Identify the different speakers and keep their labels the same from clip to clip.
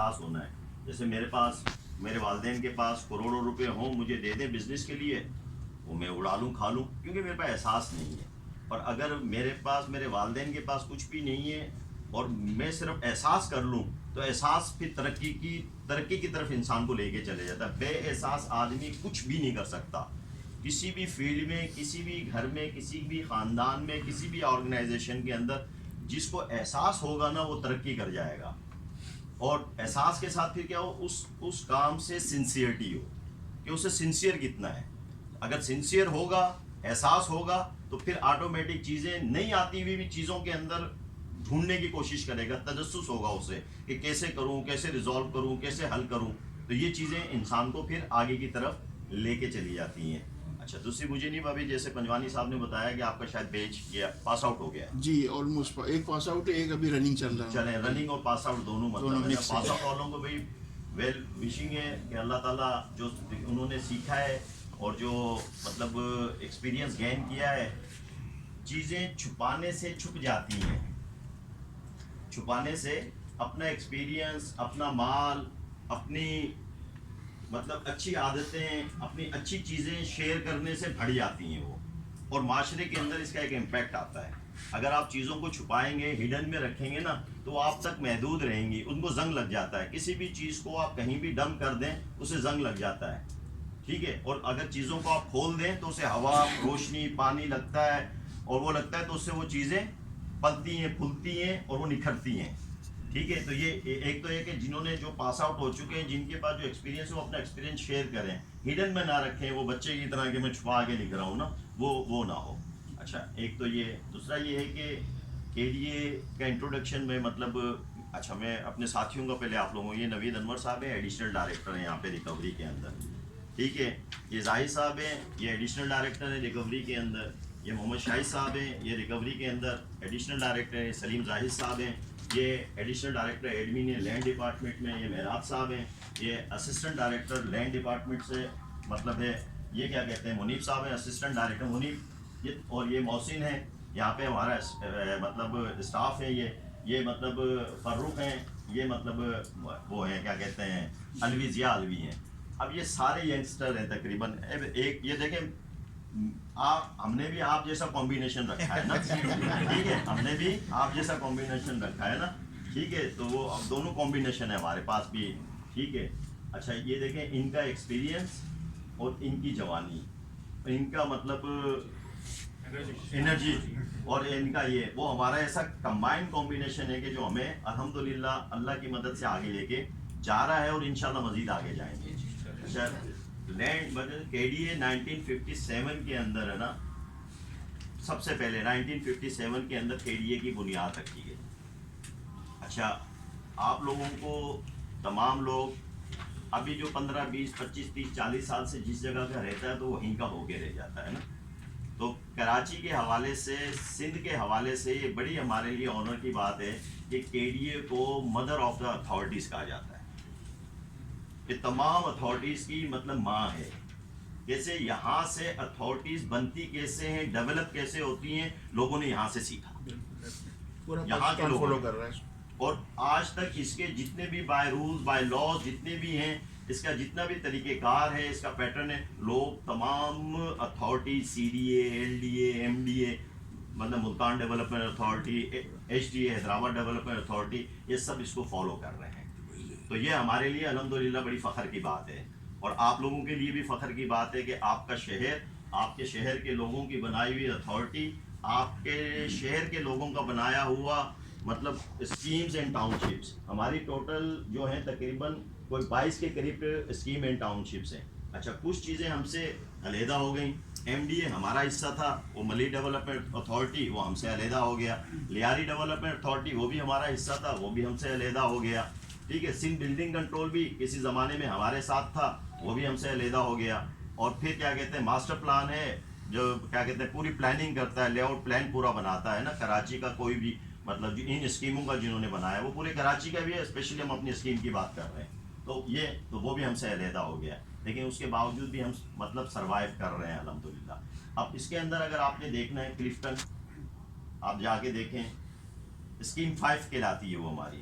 Speaker 1: احساس ہونا ہے. جیسے میرے پاس میرے والدین کے پاس کروڑوں روپے ہوں, مجھے دے دیں بزنس کے لیے, وہ میں اڑا لوں کھا لوں, کیونکہ میرے پاس احساس نہیں ہے. اور اگر میرے پاس میرے والدین کے پاس کچھ بھی نہیں ہے اور میں صرف احساس کر لوں, تو احساس پھر ترقی کی طرف انسان کو لے کے چلے جاتا ہے. بے احساس آدمی کچھ بھی نہیں کر سکتا. کسی بھی فیلڈ میں, کسی بھی گھر میں, کسی بھی خاندان میں, کسی بھی آرگنائزیشن کے اندر جس کو احساس ہوگا نا, وہ ترقی کر جائے گا. اور احساس کے ساتھ پھر کیا ہو, اس کام سے سنسیئرٹی ہو کہ اسے سنسیئر کتنا ہے. اگر سنسیئر ہوگا, احساس ہوگا, تو پھر آٹومیٹک چیزیں نہیں آتی ہوئی بھی چیزوں کے اندر ڈھونڈنے کی کوشش کرے گا, تجسس ہوگا اسے کہ کیسے کروں, کیسے ریزالو کروں, کیسے حل کروں. تو یہ چیزیں انسان کو پھر آگے کی طرف لے کے چلی جاتی ہیں. اچھا, دوسری مجھے نہیں بھابھی, جیسے پنجوانی صاحب نے بتایا کہ آپ کا شاید بیچ یا پاس آؤٹ ہو گیا ہے.
Speaker 2: جی آلموسٹ, ایک پاس آؤٹ ہے, ایک ابھی رننگ چل رہا ہے.
Speaker 1: چلیں, رننگ اور پاس آؤٹ دونوں مطلب ہے. پاس آؤٹ والوں کو بھائی ویل وشنگ ہے کہ اللہ تعالیٰ جو انہوں نے سیکھا ہے اور جو مطلب ایکسپیرینس گین کیا ہے, چیزیں چھپانے سے چھپ جاتی ہیں. چھپانے سے اپنا ایکسپیرینس, اپنا مال, اپنی مطلب اچھی عادتیں, اپنی اچھی چیزیں شیئر کرنے سے بڑھ جاتی ہیں وہ, اور معاشرے کے اندر اس کا ایک امپیکٹ آتا ہے. اگر آپ چیزوں کو چھپائیں گے, ہڈن میں رکھیں گے نا, تو وہ آپ تک محدود رہیں گی, ان کو زنگ لگ جاتا ہے. کسی بھی چیز کو آپ کہیں بھی ڈمپ کر دیں, اسے زنگ لگ جاتا ہے. ٹھیک ہے, اور اگر چیزوں کو آپ کھول دیں تو اسے ہوا, روشنی, پانی لگتا ہے, اور وہ لگتا ہے تو اس سے وہ چیزیں پلتی ہیں, پھولتی ہیں, اور وہ نکھرتی ہیں. ٹھیک ہے, تو یہ ایک تو یہ کہ جنہوں نے جو پاس آؤٹ ہو چکے ہیں, جن کے پاس جو ایکسپیرینس ہے, وہ اپنا ایکسپیرینس شیئر کریں, ہڈن میں نہ رکھیں. وہ بچے کی طرح کہ میں چھپا کے لکھ رہا ہوں نا, وہ نہ ہو. اچھا, ایک تو یہ. دوسرا یہ ہے کہ KDA کا انٹروڈکشن میں مطلب, اچھا میں اپنے ساتھیوں کا پہلے آپ لوگوں, یہ نوید انور صاحب ہیں, ایڈیشنل ڈائریکٹر ہیں یہاں پہ ریکوری کے اندر. ٹھیک ہے, یہ زاہد صاحب ہیں, یہ ایڈیشنل ڈائریکٹر ہیں ریکوری کے اندر. یہ محمد شاہد صاحب ہیں, یہ ریکوری کے اندر ایڈیشنل ڈائریکٹر ہیں. سلیم زاہد صاحب ہیں, یہ ایڈیشنل ڈائریکٹر ایڈمن ہے لینڈ ڈپارٹمنٹ میں. یہ مہراب صاحب ہیں, یہ اسسٹنٹ ڈائریکٹر لینڈ ڈپارٹمنٹ سے مطلب ہے. یہ کیا کہتے ہیں, منیب صاحب ہیں, اسسٹنٹ ڈائریکٹر منیب. اور یہ محسن ہیں, یہاں پہ ہمارا مطلب اسٹاف ہے. یہ مطلب فروخ ہیں, یہ مطلب وہ ہیں کیا کہتے ہیں, الوی, ضیاء الوی ہیں. اب یہ سارے ینگسٹر ہیں تقریباً. ایک یہ دیکھیں, ہم نے بھی آپ جیسا کمبینیشن رکھا ہے نا. ٹھیک ہے, ہم نے بھی آپ جیسا کمبینیشن رکھا ہے نا. ٹھیک ہے, تو وہ اب دونوں کمبینیشن ہے ہمارے پاس بھی. ٹھیک ہے, اچھا یہ دیکھیں, ان کا ایکسپیرینس اور ان کی جوانی, ان کا مطلب انرجی, اور ان کا یہ وہ ہمارا ایسا کمبائنڈ کمبینیشن ہے کہ جو ہمیں الحمدللہ اللہ کی مدد سے آگے لے کے جا رہا ہے, اور انشاءاللہ مزید آگے جائیں گے. اچھا, لینڈ KDA 1957 کے اندر ہے نا, سب سے پہلے 1957 کے اندر KDA کی بنیاد رکھی گئی. اچھا, آپ لوگوں کو تمام لوگ ابھی جو 15, 20, 25, 30, 40 سال سے جس جگہ کا رہتا ہے, تو وہیں کا ہو کے رہ جاتا ہے نا. تو کراچی کے حوالے سے, سندھ کے حوالے سے یہ بڑی ہمارے لیے آنر کی بات ہے کہ KDA کو مدر آف دا اتھارٹیز کہا جاتا ہے. کہ تمام اتھارٹیز کی مطلب ماں ہے. کیسے یہاں سے اتھارٹیز بنتی کیسے ہیں, ڈیولپ کیسے ہوتی ہیں, لوگوں نے یہاں سے سیکھا, یہاں کے لوگ
Speaker 2: کر رہے ہیں.
Speaker 1: اور آج تک اس کے جتنے بھی بائی رولز, بائی لاز جتنے بھی ہیں, اس کا جتنا بھی طریقہ کار ہے, اس کا پیٹرن ہے, لوگ تمام اتھارٹی, CDA, LDA, MDA, مطلب Multan development authority, HDA Hyderabad development authority, یہ سب اس کو فالو کر رہے ہیں. تو یہ ہمارے لیے الحمدللہ بڑی فخر کی بات ہے, اور آپ لوگوں کے لیے بھی فخر کی بات ہے کہ آپ کا شہر, آپ کے شہر کے لوگوں کی بنائی ہوئی اتھارٹی, آپ کے شہر کے لوگوں کا بنایا ہوا مطلب اسکیمز اینڈ ٹاؤن شپس, ہماری ٹوٹل جو ہیں تقریباً کوئی 22 کے قریب اسکیم اینڈ ٹاؤن شپس ہیں. اچھا, کچھ چیزیں ہم سے علیحدہ ہو گئیں. MDA ہمارا حصہ تھا, وہ ملی ڈیولپمنٹ اتھارٹی, وہ ہم سے علیحدہ ہو گیا. لیاری ڈیولپمنٹ اتھارٹی, وہ بھی ہمارا حصہ تھا, وہ بھی ہم سے علیحدہ ہو گیا. ٹھیک ہے, سندھ بلڈنگ کنٹرول بھی کسی زمانے میں ہمارے ساتھ تھا, وہ بھی ہم سے علیحدہ ہو گیا. اور پھر کیا کہتے ہیں, ماسٹر پلان ہے جو کیا کہتے ہیں پوری پلاننگ کرتا ہے, لے آؤٹ پلان پورا بناتا ہے نا. کراچی کا کوئی بھی مطلب جو ان اسکیموں کا جنہوں نے بنایا, وہ پورے کراچی کا بھی ہے, اسپیشلی ہم اپنی اسکیم کی بات کر رہے ہیں. تو وہ بھی ہم سے علیحدہ ہو گیا, لیکن اس کے باوجود بھی ہم مطلب سروائیو کر رہے ہیں الحمدللہ. اب اس کے اندر اگر آپ نے دیکھنا ہے کلفٹن, آپ جا کے دیکھیں, اسکیم 5 کہلاتی ہے وہ ہماری.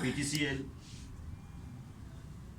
Speaker 1: PTCL,